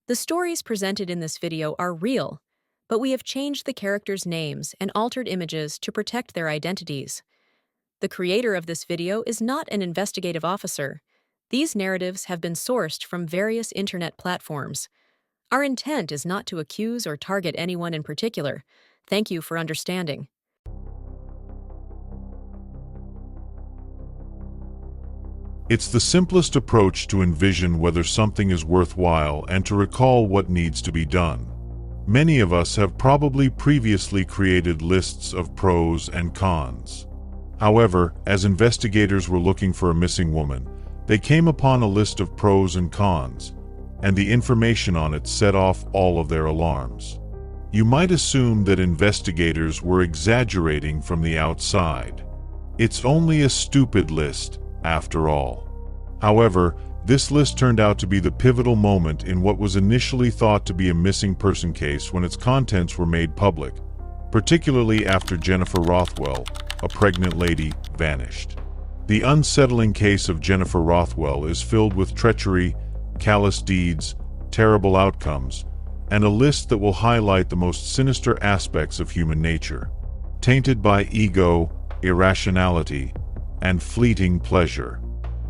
The stories presented in this video are real, but we have changed the characters' names and altered images to protect their identities. The creator of this video is not an investigative officer. These narratives have been sourced from various internet platforms. Our intent is not to accuse or target anyone in particular. Thank you for understanding. It's the simplest approach to envision whether something is worthwhile and to recall what needs to be done. Many of us have probably previously created lists of pros and cons. However, as investigators were looking for a missing woman, they came upon a list of pros and cons, and the information on it set off all of their alarms. You might assume that investigators were exaggerating from the outside. It's only a stupid list, after all. However, this list turned out to be the pivotal moment in what was initially thought to be a missing person case when its contents were made public, particularly after Jennifer Rothwell, a pregnant lady, vanished. The unsettling case of Jennifer Rothwell is filled with treachery, callous deeds, terrible outcomes, and a list that will highlight the most sinister aspects of human nature, tainted by ego, irrationality, and fleeting pleasure.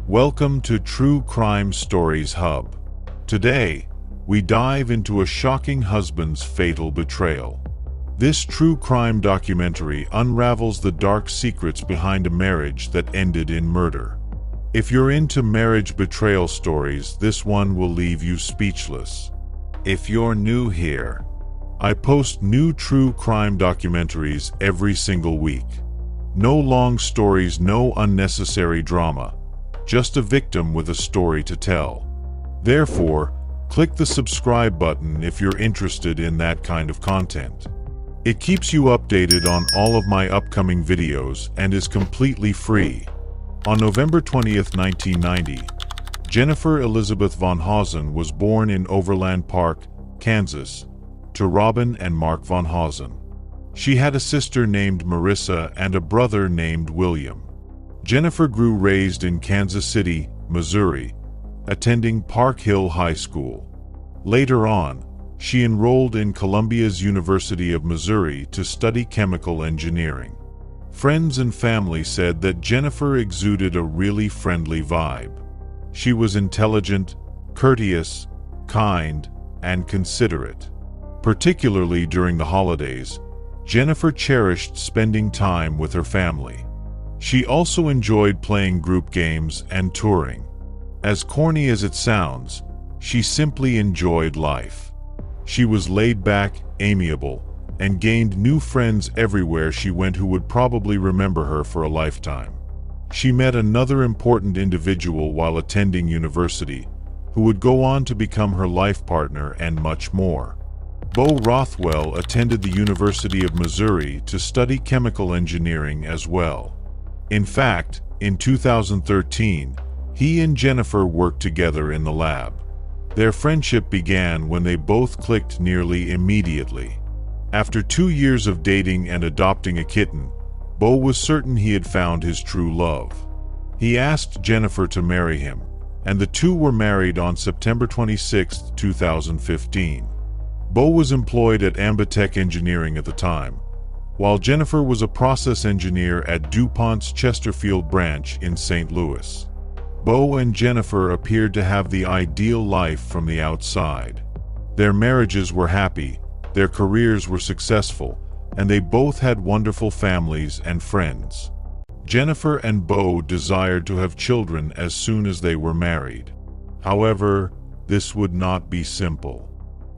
Welcome to True Crime Stories Hub. Today, we dive into a shocking husband's fatal betrayal. This true crime documentary unravels the dark secrets behind a marriage that ended in murder. If you're into marriage betrayal stories, this one will leave you speechless. If you're new here, I post new true crime documentaries every single week. No long stories, no unnecessary drama, just a victim with a story to tell. Therefore, click the subscribe button if you're interested in that kind of content. It keeps you updated on all of my upcoming videos and is completely free. On November 20th, 1990, Jennifer Elizabeth Von Hausen was born in Overland Park, Kansas, to Robin and Mark Von Hausen. She had a sister named Marissa and a brother named William. Jennifer grew raised in Kansas City, Missouri, attending Park Hill High School. Later on, she enrolled in Columbia's University of Missouri to study chemical engineering. Friends and family said that Jennifer exuded a really friendly vibe. She was intelligent, courteous, kind, and considerate. Particularly during the holidays, Jennifer cherished spending time with her family. She also enjoyed playing group games and touring. As corny as it sounds, she simply enjoyed life. She was laid back, amiable, and gained new friends everywhere she went who would probably remember her for a lifetime. She met another important individual while attending university, who would go on to become her life partner and much more. Bo Rothwell attended the University of Missouri to study chemical engineering as well. In fact, in 2013, he and Jennifer worked together in the lab. Their friendship began when they both clicked nearly immediately. After 2 years of dating and adopting a kitten, Bo was certain he had found his true love. He asked Jennifer to marry him, and the two were married on September 26, 2015. Bo was employed at Ambitech Engineering at the time, while Jennifer was a process engineer at DuPont's Chesterfield branch in St. Louis. Bo and Jennifer appeared to have the ideal life from the outside. Their marriages were happy, their careers were successful, and they both had wonderful families and friends. Jennifer and Bo desired to have children as soon as they were married. However, this would not be simple.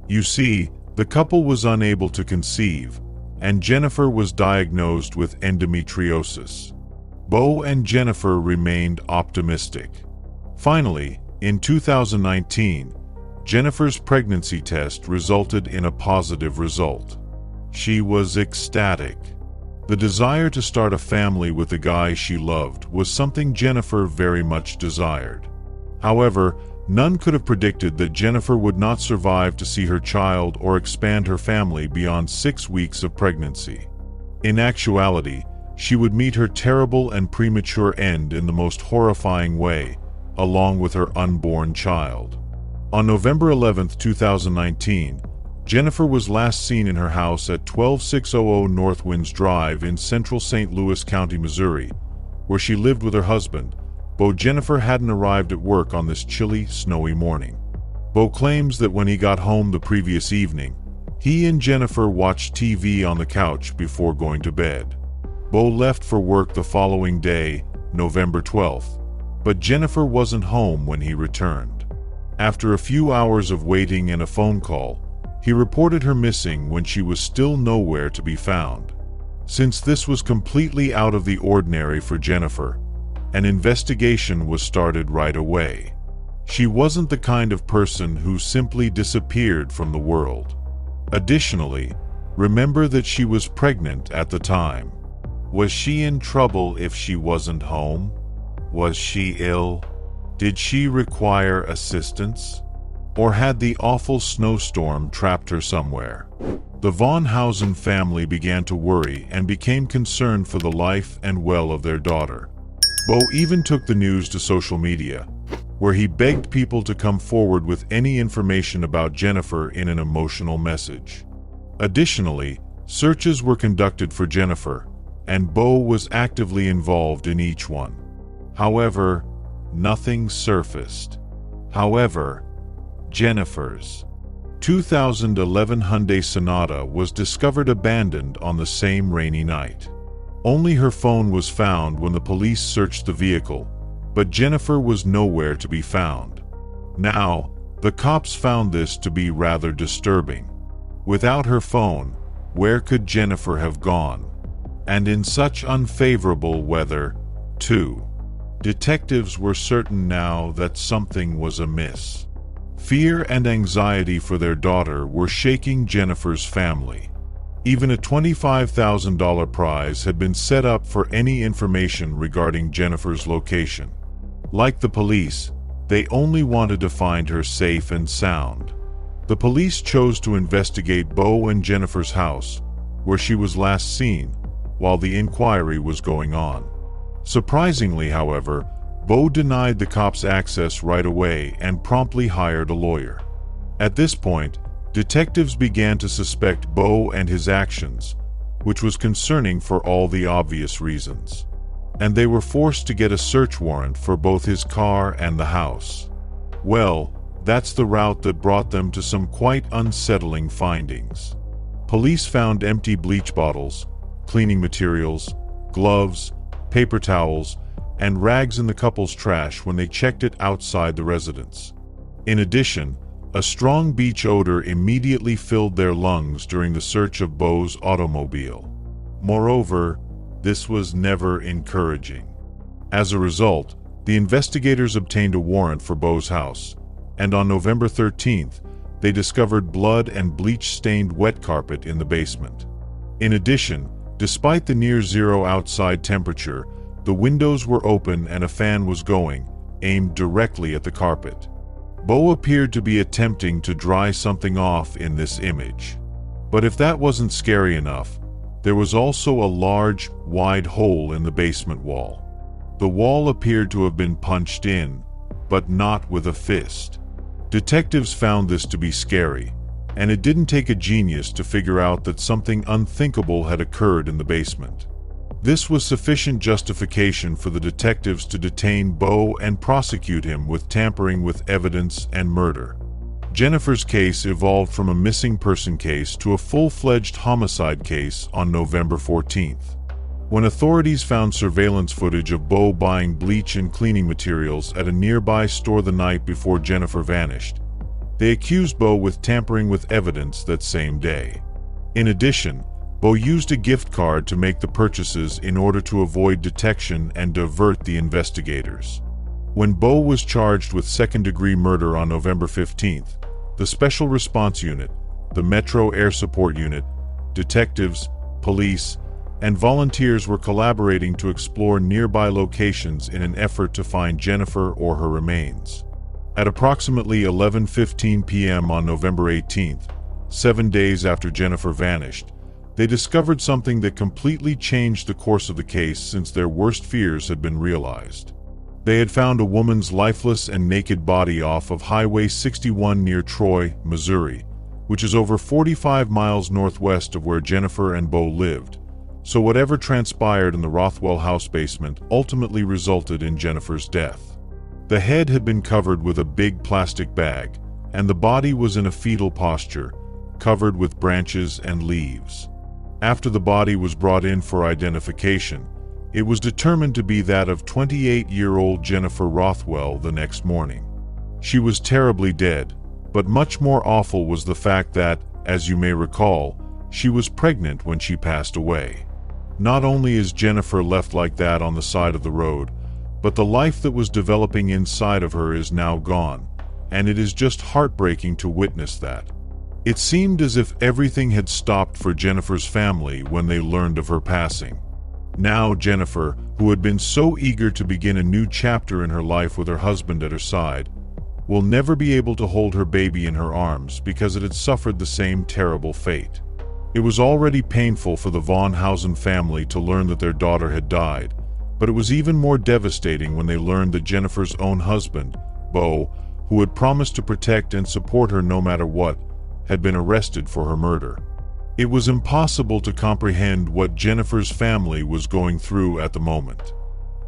You see, the couple was unable to conceive, and Jennifer was diagnosed with endometriosis. Bo and Jennifer remained optimistic. Finally, in 2019, Jennifer's pregnancy test resulted in a positive result. She was ecstatic. The desire to start a family with the guy she loved was something Jennifer very much desired. However, none could have predicted that Jennifer would not survive to see her child or expand her family beyond 6 weeks of pregnancy. In actuality, she would meet her terrible and premature end in the most horrifying way, along with her unborn child. On November 11, 2019, Jennifer was last seen in her house at 12600 North Winds Drive in central St. Louis County, Missouri, where she lived with her husband, Bo. Jennifer hadn't arrived at work on this chilly, snowy morning. Bo claims that when he got home the previous evening, he and Jennifer watched TV on the couch before going to bed. Bo left for work the following day, November 12th, but Jennifer wasn't home when he returned. After a few hours of waiting and a phone call, he reported her missing when she was still nowhere to be found. Since this was completely out of the ordinary for Jennifer, an investigation was started right away. She wasn't the kind of person who simply disappeared from the world. Additionally, remember that she was pregnant at the time. Was she in trouble if she wasn't home? Was she ill? Did she require assistance? Or had the awful snowstorm trapped her somewhere? The von Hausen family began to worry and became concerned for the life and well of their daughter. Bo even took the news to social media, where he begged people to come forward with any information about Jennifer in an emotional message. Additionally, searches were conducted for Jennifer, and Bo was actively involved in each one. However, nothing surfaced. However, Jennifer's 2011 Hyundai Sonata was discovered abandoned on the same rainy night. Only her phone was found when the police searched the vehicle, but Jennifer was nowhere to be found. Now, the cops found this to be rather disturbing. Without her phone, where could Jennifer have gone? And in such unfavorable weather, too. Detectives were certain now that something was amiss. Fear and anxiety for their daughter were shaking Jennifer's family. Even a $25,000 prize had been set up for any information regarding Jennifer's location. Like the police, they only wanted to find her safe and sound. The police chose to investigate Bo and Jennifer's house, where she was last seen, while the inquiry was going on. Surprisingly, however, Bo denied the cops access right away and promptly hired a lawyer. At this point, detectives began to suspect Bo and his actions, which was concerning for all the obvious reasons. And they were forced to get a search warrant for both his car and the house. Well, that's the route that brought them to some quite unsettling findings. Police found empty bleach bottles, cleaning materials, gloves, paper towels, and rags in the couple's trash when they checked it outside the residence. In addition, a strong beach odor immediately filled their lungs during the search of Bo's automobile. Moreover, this was never encouraging. As a result, the investigators obtained a warrant for Bo's house, and on November 13th, they discovered blood and bleach-stained wet carpet in the basement. In addition, despite the near-zero outside temperature, the windows were open and a fan was going, aimed directly at the carpet. Bo appeared to be attempting to dry something off in this image. But if that wasn't scary enough, there was also a large, wide hole in the basement wall. The wall appeared to have been punched in, but not with a fist. Detectives found this to be scary, and it didn't take a genius to figure out that something unthinkable had occurred in the basement. This was sufficient justification for the detectives to detain Bo and prosecute him with tampering with evidence and murder. Jennifer's case evolved from a missing person case to a full-fledged homicide case on November 14th. When authorities found surveillance footage of Bo buying bleach and cleaning materials at a nearby store the night before Jennifer vanished, they accused Bo with tampering with evidence that same day. In addition, Bo used a gift card to make the purchases in order to avoid detection and divert the investigators. When Bo was charged with second-degree murder on November 15th, the Special Response Unit, the Metro Air Support Unit, detectives, police, and volunteers were collaborating to explore nearby locations in an effort to find Jennifer or her remains. At approximately 11:15 p.m. on November 18th, 7 days after Jennifer vanished, they discovered something that completely changed the course of the case since their worst fears had been realized. They had found a woman's lifeless and naked body off of Highway 61 near Troy, Missouri, which is over 45 miles northwest of where Jennifer and Bo lived. So whatever transpired in the Rothwell house basement ultimately resulted in Jennifer's death. The head had been covered with a big plastic bag, and the body was in a fetal posture, covered with branches and leaves. After the body was brought in for identification, it was determined to be that of 28-year-old Jennifer Rothwell the next morning. She was terribly dead, but much more awful was the fact that, as you may recall, she was pregnant when she passed away. Not only is Jennifer left like that on the side of the road, but the life that was developing inside of her is now gone, and it is just heartbreaking to witness that. It seemed as if everything had stopped for Jennifer's family when they learned of her passing. Now Jennifer, who had been so eager to begin a new chapter in her life with her husband at her side, will never be able to hold her baby in her arms because it had suffered the same terrible fate. It was already painful for the Von Hausen family to learn that their daughter had died, but it was even more devastating when they learned that Jennifer's own husband, Bo, who had promised to protect and support her no matter what, had been arrested for her murder. It was impossible to comprehend what Jennifer's family was going through at the moment.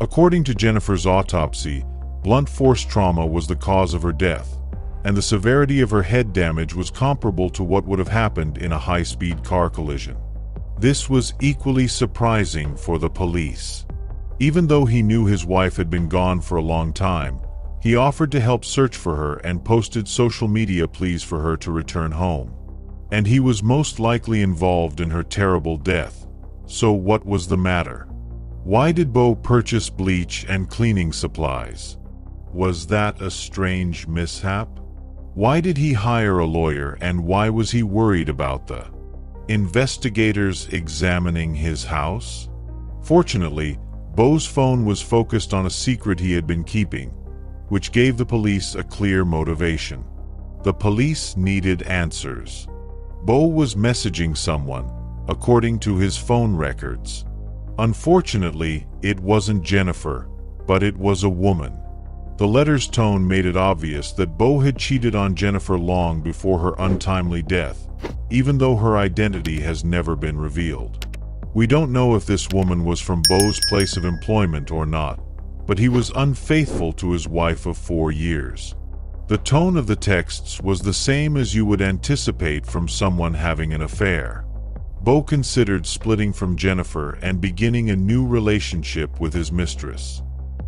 According to Jennifer's autopsy, blunt force trauma was the cause of her death, and the severity of her head damage was comparable to what would have happened in a high-speed car collision. This was equally surprising for the police. Even though he knew his wife had been gone for a long time, he offered to help search for her and posted social media pleas for her to return home. And he was most likely involved in her terrible death. So what was the matter? Why did Bo purchase bleach and cleaning supplies? Was that a strange mishap? Why did he hire a lawyer, and why was he worried about the investigators examining his house? Fortunately, Bo's phone was focused on a secret he had been keeping, which gave the police a clear motivation. The police needed answers. Bo was messaging someone, according to his phone records. Unfortunately, it wasn't Jennifer, but it was a woman. The letter's tone made it obvious that Bo had cheated on Jennifer long before her untimely death, even though her identity has never been revealed. We don't know if this woman was from Bo's place of employment or not, but he was unfaithful to his wife of 4 years. The tone of the texts was the same as you would anticipate from someone having an affair. Bo considered splitting from Jennifer and beginning a new relationship with his mistress.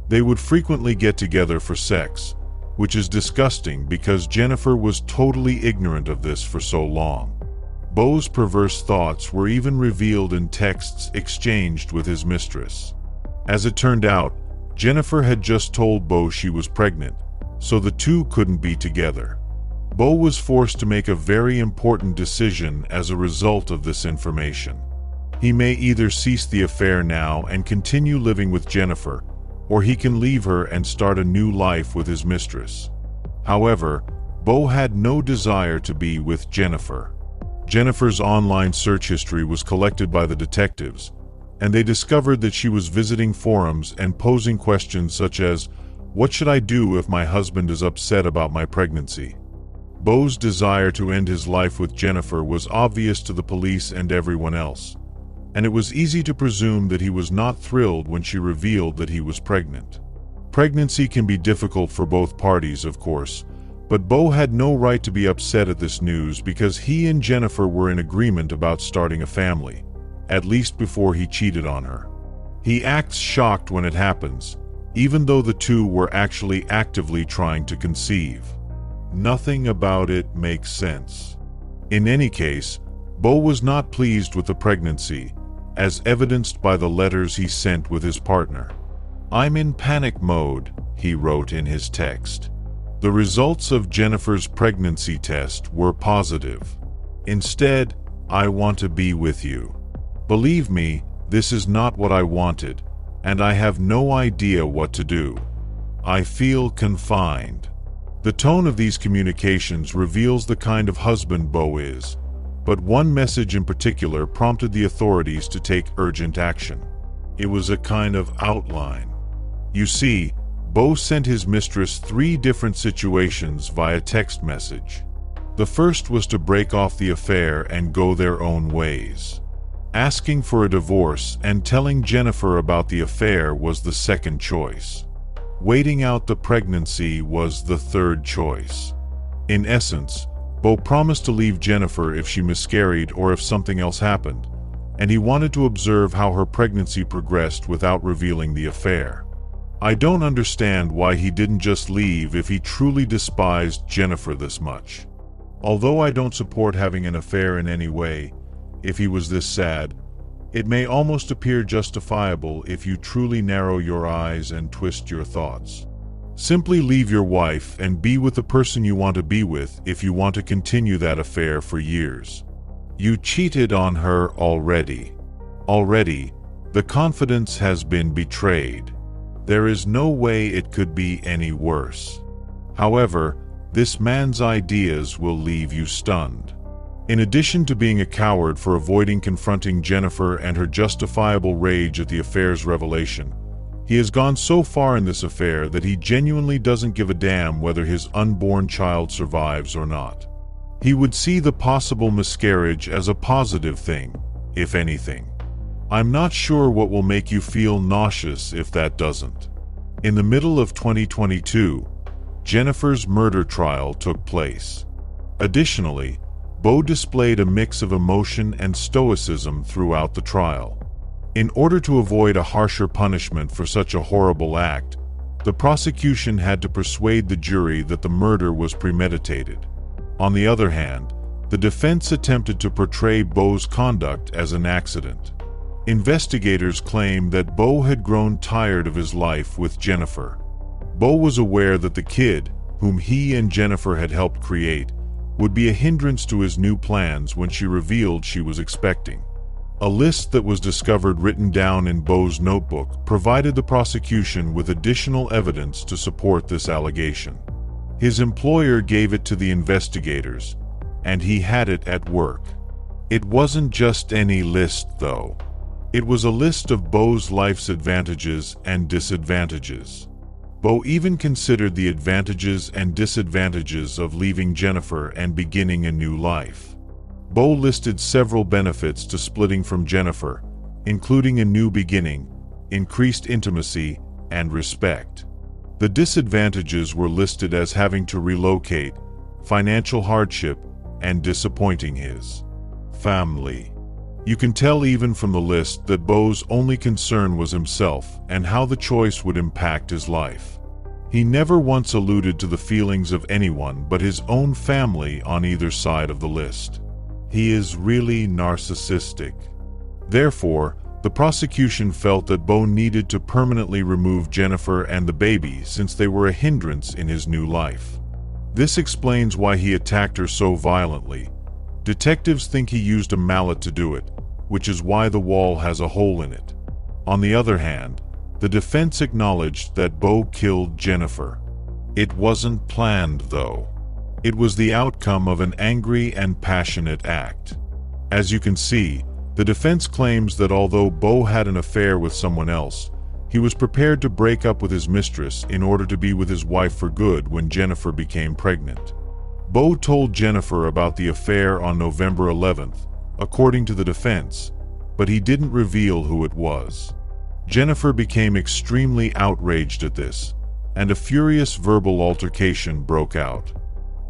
They would frequently get together for sex, which is disgusting because Jennifer was totally ignorant of this for so long. Bo's perverse thoughts were even revealed in texts exchanged with his mistress. As it turned out, Jennifer had just told Bo she was pregnant, so the two couldn't be together. Bo was forced to make a very important decision as a result of this information. He may either cease the affair now and continue living with Jennifer, or he can leave her and start a new life with his mistress. However, Bo had no desire to be with Jennifer. Jennifer's online search history was collected by the detectives, and they discovered that she was visiting forums and posing questions such as, "What should I do if my husband is upset about my pregnancy?" Bo's desire to end his life with Jennifer was obvious to the police and everyone else, and it was easy to presume that he was not thrilled when she revealed that he was pregnant. Pregnancy can be difficult for both parties, of course, but Bo had no right to be upset at this news because he and Jennifer were in agreement about starting a family, at least before he cheated on her. He acts shocked when it happens, even though the two were actually actively trying to conceive. Nothing about it makes sense. In any case, Bo was not pleased with the pregnancy, as evidenced by the letters he sent with his partner. "I'm in panic mode," he wrote in his text. The results of Jennifer's pregnancy test were positive. "Instead, I want to be with you. Believe me, this is not what I wanted, and I have no idea what to do. I feel confined." The tone of these communications reveals the kind of husband Bo is, but one message in particular prompted the authorities to take urgent action. It was a kind of outline. You see, Bo sent his mistress 3 different situations via text message. The first was to break off the affair and go their own ways. Asking for a divorce and telling Jennifer about the affair was the second choice. Waiting out the pregnancy was the third choice. In essence, Bo promised to leave Jennifer if she miscarried or if something else happened, and he wanted to observe how her pregnancy progressed without revealing the affair. I don't understand why he didn't just leave if he truly despised Jennifer this much. Although I don't support having an affair in any way, if he was this sad, it may almost appear justifiable if you truly narrow your eyes and twist your thoughts. Simply leave your wife and be with the person you want to be with if you want to continue that affair for years. You cheated on her already. Already, the confidence has been betrayed. There is no way it could be any worse. However, this man's ideas will leave you stunned. In addition to being a coward for avoiding confronting Jennifer and her justifiable rage at the affair's revelation, he has gone so far in this affair that he genuinely doesn't give a damn whether his unborn child survives or not. He would see the possible miscarriage as a positive thing, if anything. I'm not sure what will make you feel nauseous if that doesn't. In the middle of 2022, Jennifer's murder trial took place. Additionally, Bo displayed a mix of emotion and stoicism throughout the trial. In order to avoid a harsher punishment for such a horrible act, the prosecution had to persuade the jury that the murder was premeditated. On the other hand, the defense attempted to portray Bo's conduct as an accident. Investigators claim that Bo had grown tired of his life with Jennifer. Bo was aware that the kid, whom he and Jennifer had helped create, would be a hindrance to his new plans when she revealed she was expecting. A list that was discovered written down in Bo's notebook provided the prosecution with additional evidence to support this allegation. His employer gave it to the investigators, and he had it at work. It wasn't just any list, though. It was a list of Bo's life's advantages and disadvantages. Bo even considered the advantages and disadvantages of leaving Jennifer and beginning a new life. Bo listed several benefits to splitting from Jennifer, including a new beginning, increased intimacy, and respect. The disadvantages were listed as having to relocate, financial hardship, and disappointing his family. You can tell even from the list that Bo's only concern was himself and how the choice would impact his life. He never once alluded to the feelings of anyone but his own family on either side of the list. He is really narcissistic. Therefore, the prosecution felt that Bo needed to permanently remove Jennifer and the baby since they were a hindrance in his new life. This explains why he attacked her so violently. Detectives think he used a mallet to do it, which is why the wall has a hole in it. On the other hand, the defense acknowledged that Bo killed Jennifer. It wasn't planned, though. It was the outcome of an angry and passionate act. As you can see, the defense claims that although Bo had an affair with someone else, he was prepared to break up with his mistress in order to be with his wife for good when Jennifer became pregnant. Bo told Jennifer about the affair on November 11th, according to the defense, but he didn't reveal who it was. Jennifer became extremely outraged at this, and a furious verbal altercation broke out.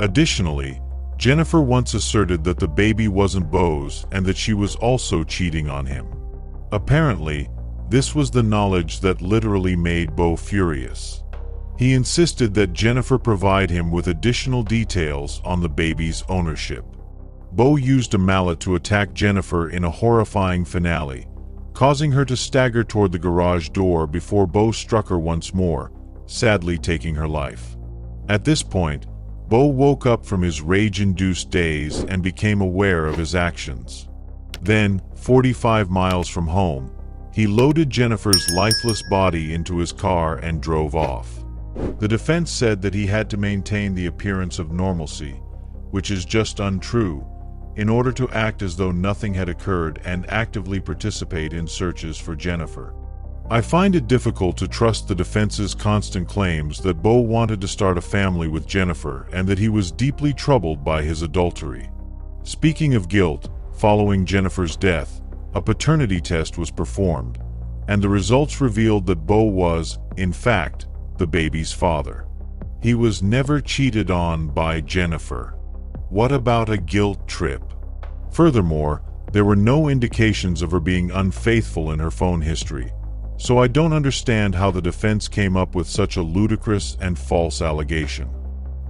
Additionally, Jennifer once asserted that the baby wasn't Bo's and that she was also cheating on him. Apparently, this was the knowledge that literally made Bo furious. He insisted that Jennifer provide him with additional details on the baby's ownership. Bo used a mallet to attack Jennifer in a horrifying finale, causing her to stagger toward the garage door before Bo struck her once more, sadly taking her life. At this point, Bo woke up from his rage-induced daze and became aware of his actions. Then, 45 miles from home, he loaded Jennifer's lifeless body into his car and drove off. The defense said that he had to maintain the appearance of normalcy, which is just untrue, in order to act as though nothing had occurred and actively participate in searches for Jennifer. I find it difficult to trust the defense's constant claims that Bo wanted to start a family with Jennifer and that he was deeply troubled by his adultery. Speaking of guilt, following Jennifer's death, a paternity test was performed, and the results revealed that Bo was, in fact, the baby's father. He was never cheated on by Jennifer. What about a guilt trip? Furthermore, there were no indications of her being unfaithful in her phone history, so I don't understand how the defense came up with such a ludicrous and false allegation.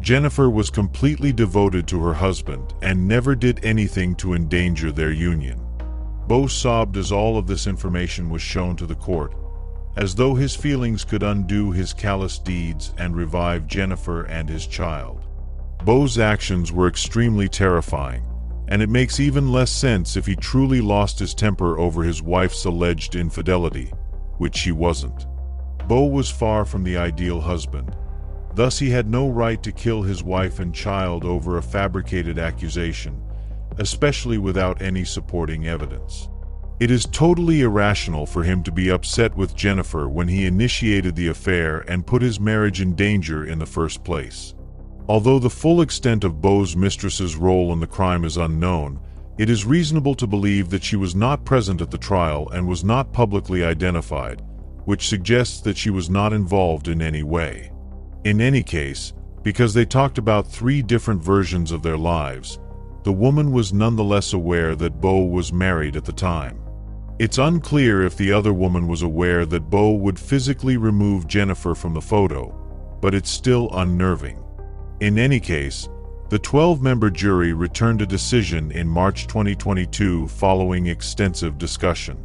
Jennifer was completely devoted to her husband and never did anything to endanger their union. Bo sobbed as all of this information was shown to the court, as though his feelings could undo his callous deeds and revive Jennifer and his child. Bo's actions were extremely terrifying, and it makes even less sense if he truly lost his temper over his wife's alleged infidelity, which she wasn't. Bo was far from the ideal husband. Thus, he had no right to kill his wife and child over a fabricated accusation, especially without any supporting evidence. It is totally irrational for him to be upset with Jennifer when he initiated the affair and put his marriage in danger in the first place. Although the full extent of Bo's mistress's role in the crime is unknown, it is reasonable to believe that she was not present at the trial and was not publicly identified, which suggests that she was not involved in any way. In any case, because they talked about 3 different versions of their lives, the woman was nonetheless aware that Bo was married at the time. It's unclear if the other woman was aware that Bo would physically remove Jennifer from the photo, but it's still unnerving. In any case, the 12-member jury returned a decision in March 2022 following extensive discussion.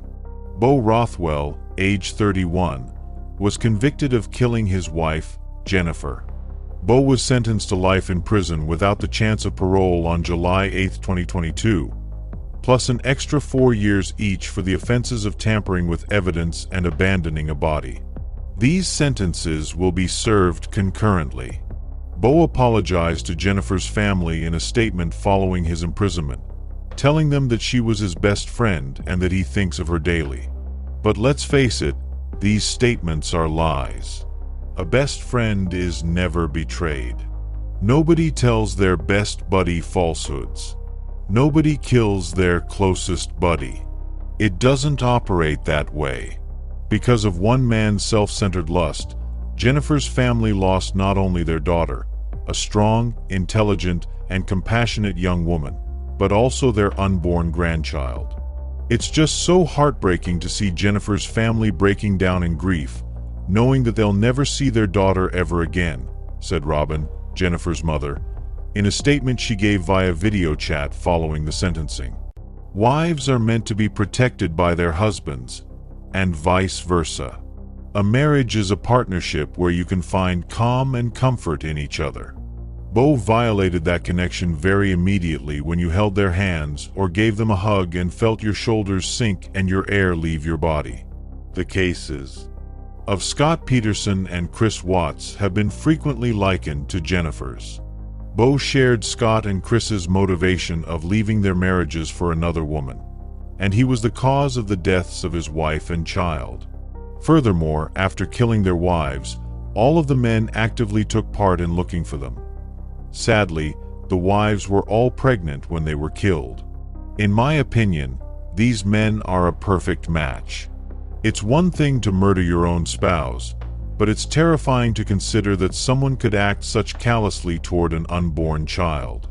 Bo Rothwell, age 31, was convicted of killing his wife, Jennifer. Bo was sentenced to life in prison without the chance of parole on July 8, 2022, plus an extra 4 years each for the offenses of tampering with evidence and abandoning a body. These sentences will be served concurrently. Bo apologized to Jennifer's family in a statement following his imprisonment, telling them that she was his best friend and that he thinks of her daily. But let's face it, these statements are lies. A best friend is never betrayed. Nobody tells their best buddy falsehoods. Nobody kills their closest buddy. It doesn't operate that way. Because of one man's self-centered lust, Jennifer's family lost not only their daughter, a strong, intelligent, and compassionate young woman, but also their unborn grandchild. It's just so heartbreaking to see Jennifer's family breaking down in grief, knowing that they'll never see their daughter ever again, said Robin, Jennifer's mother, in a statement she gave via video chat following the sentencing. Wives are meant to be protected by their husbands, and vice versa. A marriage is a partnership where you can find calm and comfort in each other. Bo violated that connection very immediately when you held their hands or gave them a hug and felt your shoulders sink and your air leave your body. The cases of Scott Peterson and Chris Watts have been frequently likened to Jennifer's. Bo shared Scott and Chris's motivation of leaving their marriages for another woman, and he was the cause of the deaths of his wife and child. Furthermore, after killing their wives, all of the men actively took part in looking for them. Sadly, the wives were all pregnant when they were killed. In my opinion, these men are a perfect match. It's one thing to murder your own spouse, but it's terrifying to consider that someone could act such callously toward an unborn child.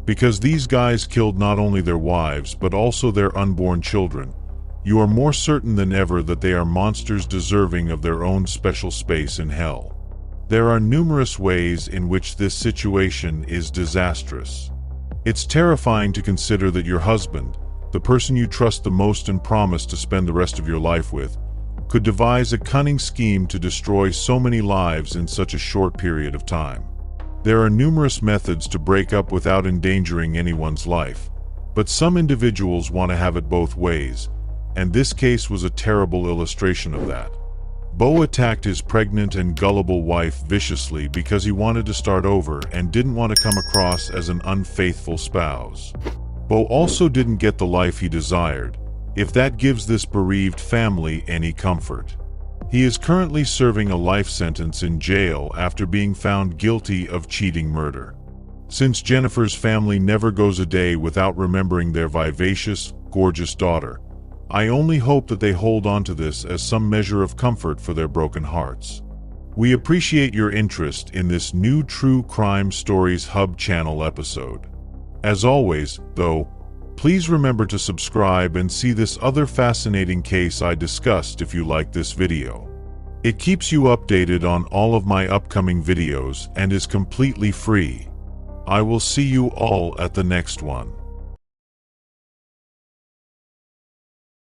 Because these guys killed not only their wives but also their unborn children, you are more certain than ever that they are monsters deserving of their own special space in hell. There are numerous ways in which this situation is disastrous. It's terrifying to consider that your husband, the person you trust the most and promise to spend the rest of your life with, could devise a cunning scheme to destroy so many lives in such a short period of time. There are numerous methods to break up without endangering anyone's life, but some individuals want to have it both ways, and this case was a terrible illustration of that. Bo attacked his pregnant and gullible wife viciously because he wanted to start over and didn't want to come across as an unfaithful spouse. Bo also didn't get the life he desired, if that gives this bereaved family any comfort. He is currently serving a life sentence in jail after being found guilty of cheating murder. Since Jennifer's family never goes a day without remembering their vivacious, gorgeous daughter, I only hope that they hold on to this as some measure of comfort for their broken hearts. We appreciate your interest in this new True Crime Stories Hub channel episode. As always, though, please remember to subscribe and see this other fascinating case I discussed if you like this video. It keeps you updated on all of my upcoming videos and is completely free. I will see you all at the next one.